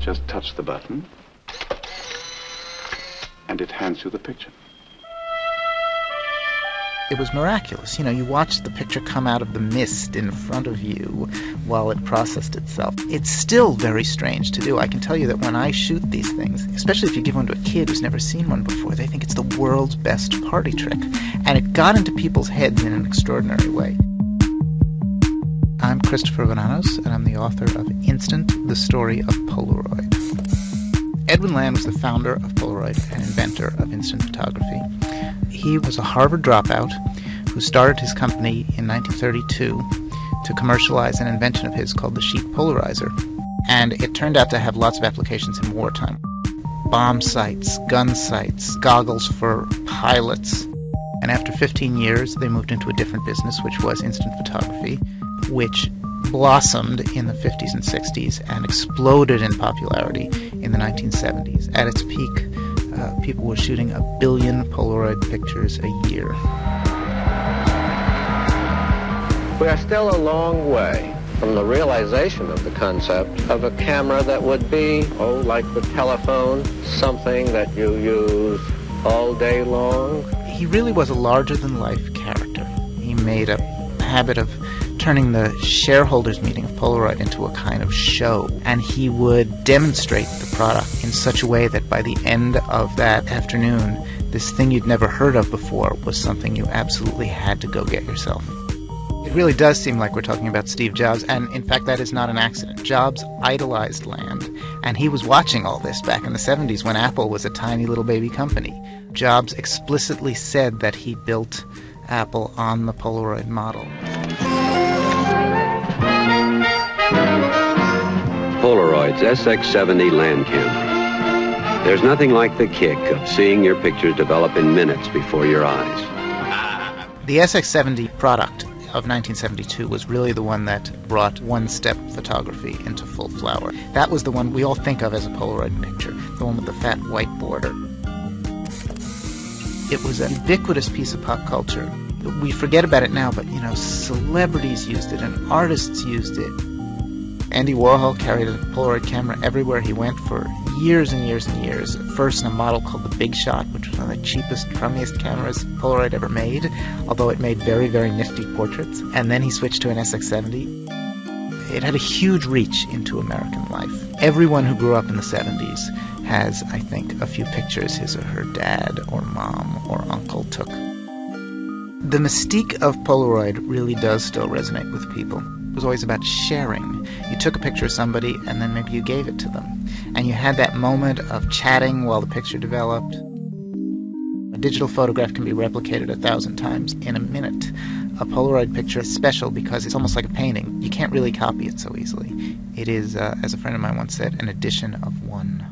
Just touch the button, and it hands you the picture. It was miraculous. You know, you watched the picture come out of the mist in front of you while it processed itself. It's still very strange to do. I can tell you that when I shoot these things, especially if you give one to a kid who's never seen one before, they think it's the world's best party trick. And it got into people's heads in an extraordinary way. I'm Christopher Bonanos, and I'm the author of Instant, the Story of Polaroid. Edwin Land was the founder of Polaroid and inventor of instant photography. He was a Harvard dropout who started his company in 1932 to commercialize an invention of his called the sheet polarizer. And it turned out to have lots of applications in wartime. Bomb sights, gun sights, goggles for pilots. And after 15 years, they moved into a different business, which was instant photography, which blossomed in the 50s and 60s and exploded in popularity in the 1970s. At its peak, people were shooting 1 billion Polaroid pictures a year. We are still a long way from the realization of the concept of a camera that would be, like the telephone, something that you use all day long. He really was a larger-than-life character. He made a habit of turning the shareholders meeting of Polaroid into a kind of show, and he would demonstrate the product in such a way that by the end of that afternoon, this thing you'd never heard of before was something you absolutely had to go get yourself. It really does seem like we're talking about Steve Jobs, and in fact that is not an accident. Jobs idolized Land, and he was watching all this back in the 70s when Apple was a tiny little baby company. Jobs explicitly said that he built Apple on the Polaroid model. Polaroid's SX-70 land camera. There's nothing like the kick of seeing your pictures develop in minutes before your eyes. The SX-70 product of 1972 was really the one that brought one-step photography into full flower. That was the one we all think of as a Polaroid picture, the one with the fat white border. It was a ubiquitous piece of pop culture. We forget about it now, but, celebrities used it and artists used it. Andy Warhol carried a Polaroid camera everywhere he went for years and years and years. First in a model called the Big Shot, which was one of the cheapest, crummiest cameras Polaroid ever made, although it made very, very nifty portraits. And then he switched to an SX-70. It had a huge reach into American life. Everyone who grew up in the 70s has, I think, a few pictures his or her dad or mom or uncle took. The mystique of Polaroid really does still resonate with people. It was always about sharing. You took a picture of somebody and then maybe you gave it to them. And you had that moment of chatting while the picture developed. A digital photograph can be replicated 1,000 times in a minute. A Polaroid picture is special because it's almost like a painting. You can't really copy it so easily. It is, as a friend of mine once said, an edition of one.